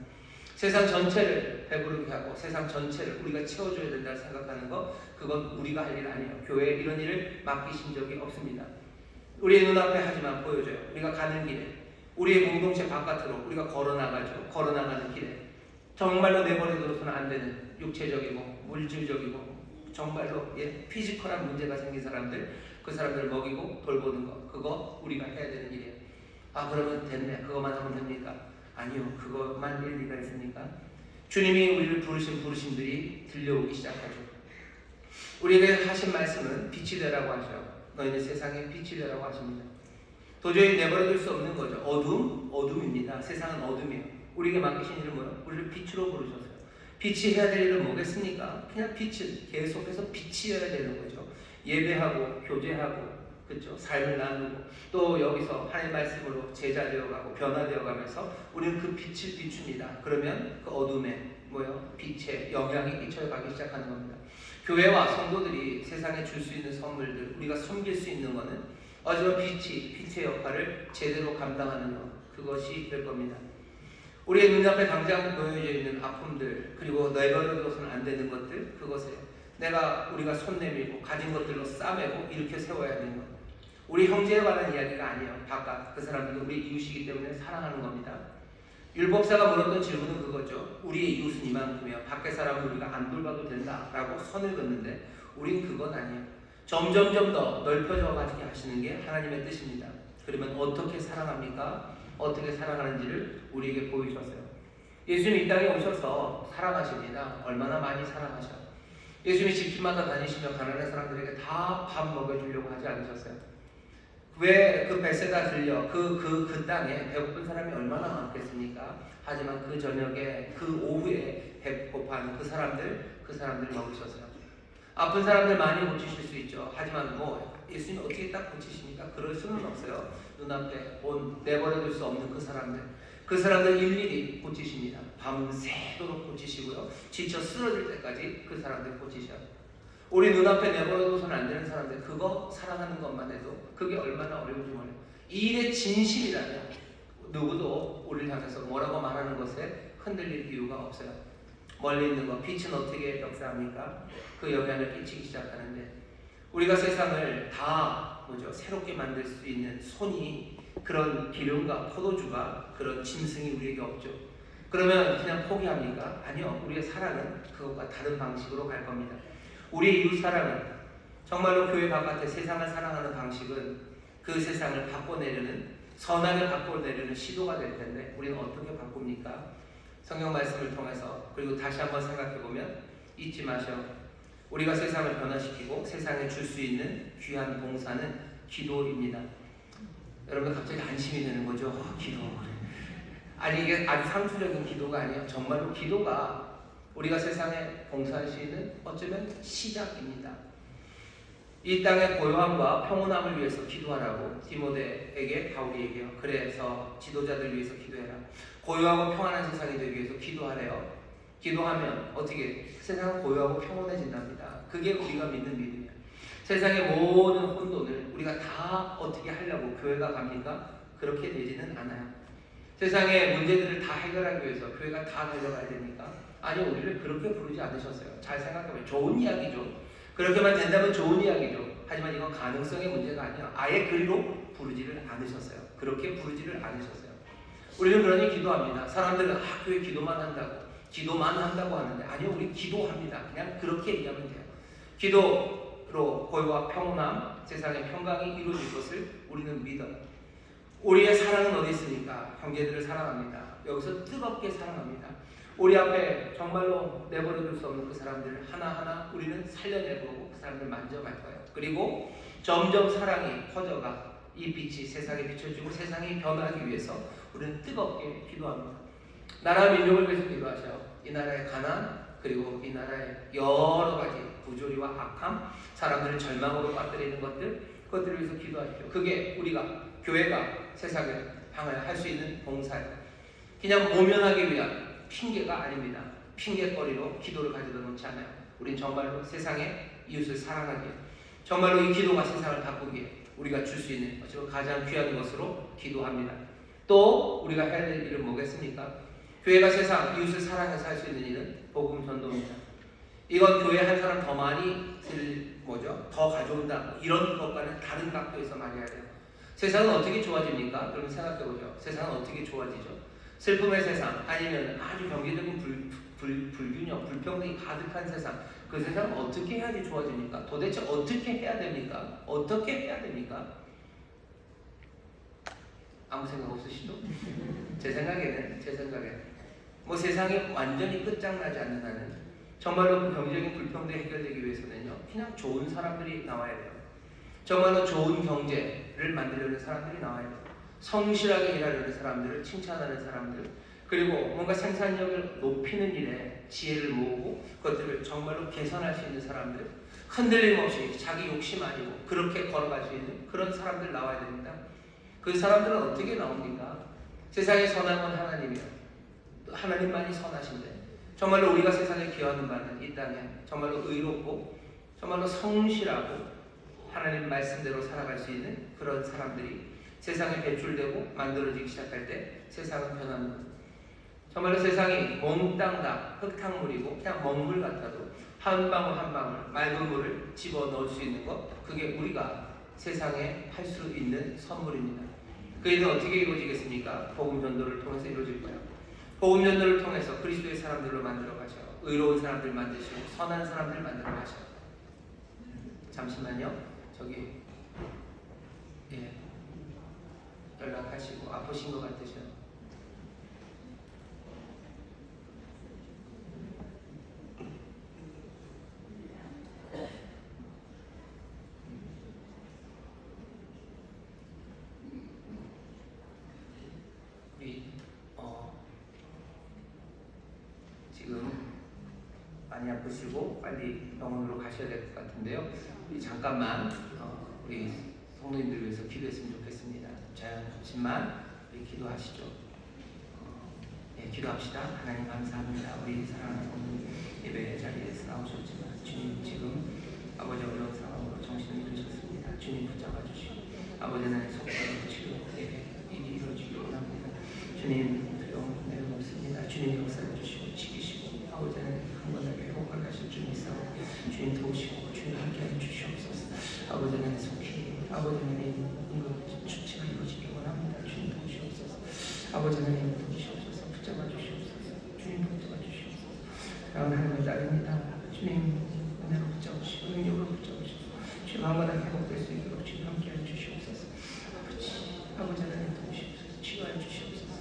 세상 전체를 배부르게 하고 세상 전체를 우리가 채워줘야 된다고 생각하는 거 그건 우리가 할 일 아니에요. 교회에 이런 일을 맡기신 적이 없습니다. 우리의 눈앞에 하지만 보여줘요. 우리가 가는 길에 우리의 공동체 바깥으로 우리가 걸어나가죠. 걸어나가는 길에 정말로 내버려둬서는 안 되는 육체적이고 물질적이고 정말로 피지컬한 문제가 생긴 사람들 그 사람들을 먹이고 돌보는 거 그거 우리가 해야 되는 일이에요. 그러면 됐네. 그것만 하면 됩니까? 아니요. 그것만 일리가 있습니까? 주님이 우리를 부르신 부르심들이 들려오기 시작하죠. 우리에게 하신 말씀은 빛이 되라고 하셔. 너희는 세상에 빛이 되라고 하십니다. 도저히 내버려둘 수 없는 거죠. 어둠입니다. 세상은 어둠이에요. 우리에게 맡기신 일은 뭐예요? 우리를 빛으로 부르셨어요. 빛이 해야 될 일은 뭐겠습니까? 그냥 빛을 계속해서 빛이어야 되는 거죠. 예배하고 교제하고 그렇죠. 삶을 나누고 또 여기서 하나님의 말씀으로 제자되어가고 변화되어가면서 우리는 그 빛을 비춥니다. 그러면 그 어둠에 빛의 영향이 끼쳐가기 시작하는 겁니다. 교회와 성도들이 세상에 줄 수 있는 선물들 우리가 섬길 수 있는 것은 어쩌면 빛의 역할을 제대로 감당하는 것 그것이 될 겁니다. 우리의 눈앞에 당장 놓여져 있는 아픔들 그리고 내버려둬서는 안 되는 것들 그것에 우리가 손 내밀고 가진 것들로 싸매고 이렇게 세워야 하는 것. 우리 형제에 관한 이야기가 아니에요. 바깥 그 사람들도 우리 이웃이기 때문에 사랑하는 겁니다. 율법사가 물었던 질문은 그거죠. 우리의 이웃은 이만큼이야. 밖의 사람은 우리가 안 돌봐도 된다라고 선을 긋는데 우린 그건 아니에요. 점점점 더 넓혀져 가지게 하시는 게 하나님의 뜻입니다. 그러면 어떻게 사랑합니까? 어떻게 사랑하는지를 우리에게 보여주셨어요. 예수님이 이 땅에 오셔서 사랑하십니다. 얼마나 많이 사랑하셔. 예수님이 집집마다 다니시며 가난한 사람들에게 다 밥 먹여주려고 하지 않으셨어요. 왜 그 벳세다 들려 그 땅에 배고픈 사람이 얼마나 많겠습니까? 하지만 그 저녁에 그 오후에 배고파하는 그 사람들 먹으셨어요. 아픈 사람들 많이 고치실 수 있죠. 하지만 예수님 어떻게 딱 고치십니까? 그럴 수는 없어요. 눈앞에 내버려둘 수 없는 그 사람들 일일이 고치십니다. 밤새도록 고치시고요. 지쳐 쓰러질 때까지 그 사람들 고치셔요. 우리 눈앞에 내버려둬서는 안 되는 사람들 그거 사랑하는 것만 해도 그게 얼마나 어려운지 몰라요. 이 일의 진심이라면 누구도 우리를 향해서 뭐라고 말하는 것에 흔들릴 이유가 없어요. 멀리 있는 것, 빛은 어떻게 역사합니까? 그 영향을 끼치기 시작하는데 우리가 세상을 다 새롭게 만들 수 있는 손이 그런 기름과 포도주가 그런 짐승이 우리에게 없죠. 그러면 그냥 포기합니까? 아니요. 우리의 사랑은 그것과 다른 방식으로 갈 겁니다. 우리의 이웃 사랑은 정말로 교회 바깥에 세상을 사랑하는 방식은 그 세상을 바꿔내려는 선하게 바꿔내려는 시도가 될 텐데 우리는 어떻게 바꿉니까? 성경 말씀을 통해서 그리고 다시 한번 생각해보면 잊지 마셔. 우리가 세상을 변화시키고 세상에 줄 수 있는 귀한 봉사는 기도입니다. 여러분 갑자기 안심이 되는 거죠. 기도. 아니 이게 아주 상투적인 기도가 아니에요. 정말로 기도가 우리가 세상에 봉사할 수 있는 어쩌면 시작입니다. 이 땅의 고요함과 평온함을 위해서 기도하라고 디모데에게 바울이 얘기해요. 그래서 지도자들 위해서 기도해라. 고요하고 평안한 세상이 되기 위해서 기도하래요. 기도하면 어떻게 세상은 고요하고 평온해진답니다. 그게 우리가 믿는 믿음이에요. 세상의 모든 혼돈을 우리가 다 어떻게 하려고 교회가 갑니까? 그렇게 되지는 않아요. 세상의 문제들을 다 해결하기 위해서 교회가 다 달려가야 됩니까? 아니, 우리를 그렇게 부르지 않으셨어요. 잘 생각해보면 좋은 이야기죠. 그렇게만 된다면 좋은 이야기죠. 하지만 이건 가능성의 문제가 아니라 아예 그리로 부르지를 않으셨어요. 그렇게 부르지를 않으셨어요. 우리는 그러니 기도합니다. 사람들은 교회 기도만 한다고 하는데 아니요, 우리 기도합니다. 그냥 그렇게 얘기하면 돼요. 기도로 고요와 평온함, 세상의 평강이 이루어질 것을 우리는 믿어요. 우리의 사랑은 어디 있습니까? 형제들을 사랑합니다. 여기서 뜨겁게 사랑합니다. 우리 앞에 정말로 내버려둘 수 없는 그 사람들을 하나하나 우리는 살려내보고 그 사람들 만져갈 거예요. 그리고 점점 사랑이 퍼져가 이 빛이 세상에 비춰지고 세상이 변하기 위해서 우리는 뜨겁게 기도합니다. 나라 민족을 위해서 기도하셔요. 이 나라의 가난, 그리고 이 나라의 여러 가지 부조리와 악함, 사람들을 절망으로 빠뜨리는 그것들을 위해서 기도하십시오. 그게 우리가 교회가 세상에 향하여 할 수 있는 봉사예요. 그냥 모면하기 위한 핑계가 아닙니다. 핑계거리로 기도를 가져다 놓지 않아요. 우린 정말로 세상의 이웃을 사랑하기에, 정말로 이 기도가 세상을 바꾸기에 우리가 줄 수 있는 가장 귀한 것으로 기도합니다. 또 우리가 해야 될 일은 뭐겠습니까? 교회가 세상 이웃을 사랑해서 할 수 있는 일은 복음 전도입니다. 이건 교회 한 사람 더 많이 더 가져온다, 이런 것과는 다른 각도에서 말해야 돼요. 세상은 어떻게 좋아집니까? 그러면 생각해보죠. 세상은 어떻게 좋아지죠? 슬픔의 세상, 아니면 아주 경제적인 불균형, 불평등이 가득한 세상, 그 세상은 어떻게 해야지 좋아집니까? 도대체 어떻게 해야 됩니까? 어떻게 해야 됩니까? 아무 생각 없으시죠? 제 생각에는 뭐 세상이 완전히 끝장나지 않는 한은 정말로 그 경제적인 불평등이 해결되기 위해서는요, 그냥 좋은 사람들이 나와야 돼요. 정말로 좋은 경제를 만들려는 사람들이 나와야 돼요. 성실하게 일하려는 사람들을 칭찬하는 사람들, 그리고 뭔가 생산력을 높이는 일에 지혜를 모으고 그것들을 정말로 개선할 수 있는 사람들, 흔들림 없이 자기 욕심 아니고 그렇게 걸어갈 수 있는 그런 사람들 나와야 됩니다. 그 사람들은 어떻게 나옵니까? 세상에 선한 건 하나님이요, 하나님만이 선하신데 정말로 우리가 세상에 기여하는 바는 이 땅에 정말로 의롭고 정말로 성실하고 하나님 말씀대로 살아갈 수 있는 그런 사람들이 세상에 배출되고 만들어지기 시작할 때 세상은 변하는 거예요. 정말로 세상이 몽땅 다 흙탕물이고 그냥 먹물 같아도 한 방울 한 방울 맑은 물을 집어넣을 수 있는 것, 그게 우리가 세상에 할 수 있는 선물입니다. 그 일은 어떻게 이루어지겠습니까? 복음 전도를 통해서 이루어질 거예요. 복음 전도를 통해서 그리스도의 사람들로 만들어 가셔요. 의로운 사람들 만드시고 선한 사람들 만들어 가셔요. 잠시만요. 저기 연락하시고 아프신 것 같으셔요. 지금 많이 아프시고 빨리 병원으로 가셔야 될 것 같은데요. 잠깐만 우리 성도님들 위해서 기도했으면 좋겠습니다. 잠시만 우리 기도하시죠. 기도합시다. 하나님 감사합니다. 우리 사랑하는 성도님 예배 자리에서 나오셨지만 주님, 지금 아버지 어려운 상황으로 정신을 잃으셨습니다. 주님 붙잡아 주시고 아버지 하나님 속죄로 치료 일이 이루어지기 원합니다. 주님 두려움 내려놓습니다. 주님 역사해 주시고 지키시고 아버지 하나님 한번하게 회복하게 하실 줄 믿사오고 주님 도우시고 주님 함께하여 주시옵소서. 아버지 하나님 속히 아버지 하나님 주치가 이루어지기 원합니다. 주님 도우시옵소서. 아버지 하나님 도우시옵소서. 붙잡아 주시옵소서. 주님 붙잡아 주시옵소서. 사랑하는 하나님의 딸입니다. 주님 은혜로 붙잡으시고 능력으로 붙잡으시고 주님 한번하게 회복될 수 있도록 주님 함께하여 주시옵소서. 아버지 하나님 도우시옵소서. 치유하여 주시옵소서.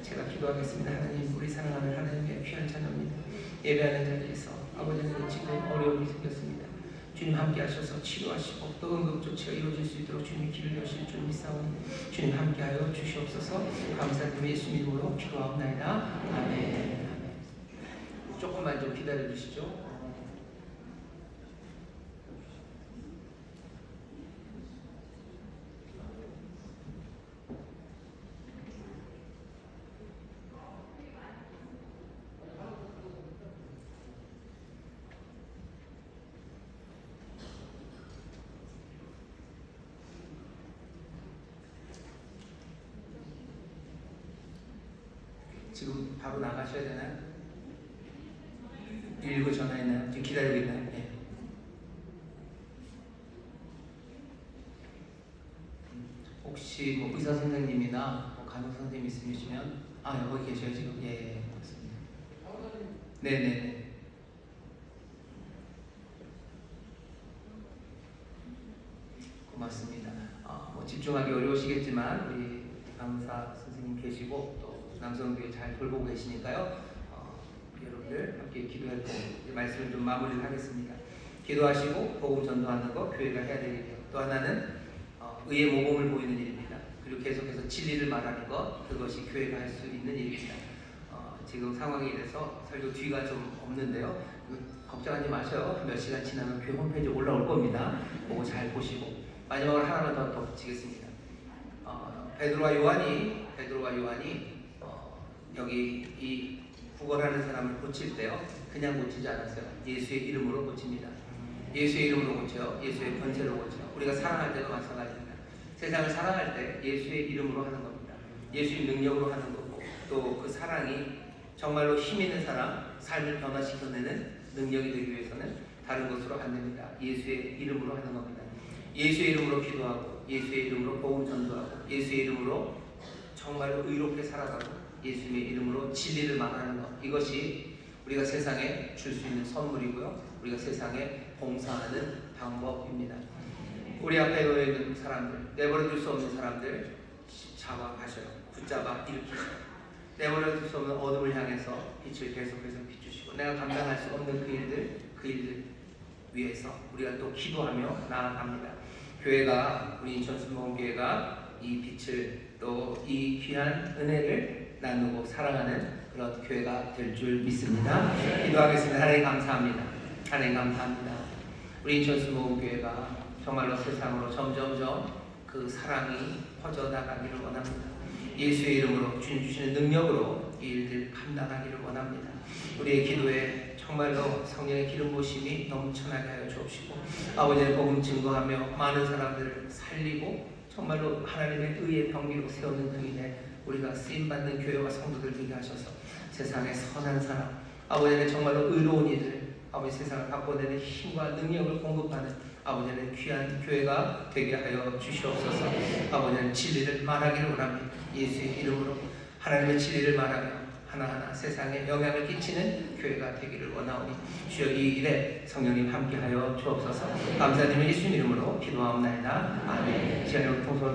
제가 기도하겠습니다. 하나님, 우리 사랑하는 하나님의 귀한 자녀입니다. 예배하는 자리에서 아버지 하나님 지금 어려움이 생겼습니다. 주님 함께 하셔서 치료하시고 또 응급조치가 이루어질 수 있도록 주님이 길을 여실 줄 믿사오니 주님 함께하여 주시옵소서. 감사드리며 예수 이름으로 기도하옵나이다. 아멘. 조금만 좀 기다려 주시죠. 지금 바로 나가셔야 되나요? 119 전화했나요? 지금 기다리고 있나요? 네. 혹시 뭐 의사 선생님이나 뭐 간호 선생님 있으시면 여기 계셔요 지금? 예, 맞습니다. 네네네. 고맙습니다. 뭐 집중하기 어려우시겠지만 우리 강사 선생님 계시고 또 남성교회 잘 돌보고 계시니까요. 여러분들 함께 기도할 때 말씀을 좀 마무리를 하겠습니다. 기도하시고 복음 전도하는 거 교회가 해야 될 일이에요. 또 하나는 의의 모범을 보이는 일입니다. 그리고 계속해서 진리를 말하는 것, 그것이 교회가 할 수 있는 일입니다. 지금 상황에 대해서 설교 뒤가 좀 없는데요. 걱정하지 마셔요. 몇 시간 지나면 교회 홈페이지에 올라올 겁니다. 보고 잘 보시고 마지막으로 하나만 더 덧붙이겠습니다. 베드로와 요한이 여기 이 구걸하는 사람을 고칠 때요, 그냥 고치지 않았어요. 예수의 이름으로 고칩니다. 예수의 이름으로 고쳐요. 예수의 권세로 고쳐요. 우리가 사랑할 때도 마찬가지입니다. 세상을 사랑할 때 예수의 이름으로 하는 겁니다. 예수의 능력으로 하는 거고, 또 그 사랑이 정말로 힘 있는 사람, 삶을 변화시켜내는 능력이 되기 위해서는 다른 곳으로 안 됩니다. 예수의 이름으로 하는 겁니다. 예수의 이름으로 기도하고, 예수의 이름으로 복음 전도하고, 예수의 이름으로 정말로 의롭게 살아가고, 예수님의 이름으로 진리를 말하는 것, 이것이 우리가 세상에 줄 수 있는 선물이고요, 우리가 세상에 봉사하는 방법입니다. 우리 앞에 놓여 있는 사람들, 내버려둘 수 없는 사람들 잡아가셔요. 붙잡아 일으키셔요. 내버려둘 수 없는 어둠을 향해서 빛을 계속해서 비추시고, 내가 감당할 수 없는 그 일들 위해서 우리가 또 기도하며 나아갑니다. 교회가, 우리 인천순복음교회가 이 빛을, 또 이 귀한 은혜를 나누고 사랑하는 그런 교회가 될 줄 믿습니다. 기도하겠습니다. 하나님 감사합니다. 하나님 감사합니다. 우리 인천순복음교회가 정말로 세상으로 점점점 그 사랑이 퍼져나가기를 원합니다. 예수의 이름으로 주님 주시는 능력으로 이 일들 감당하기를 원합니다. 우리의 기도에 정말로 성령의 기름 부으심이 넘쳐나게 하여 주옵시고, 아버지의 복음 증거하며 많은 사람들을 살리고 정말로 하나님의 의의 병기로 세우는 그 일에 우리가 쓰임받는 교회와 성도들 되게 하셔서 세상의 선한 사람, 아버지는 정말로 의로운 이들, 아버지 세상을 바꿔내는 힘과 능력을 공급하는 아버지는 귀한 교회가 되게 하여 주시옵소서. 아버지는 진리를 말하기를 원합니다. 예수의 이름으로 하나님의 진리를 말하며 하나하나 세상에 영향을 끼치는 교회가 되기를 원하오니, 주여 이 일에 성령님 함께하여 주옵소서. 감사드리며 예수님 이름으로 기도하옵나이다. 아멘. 시간을 통솔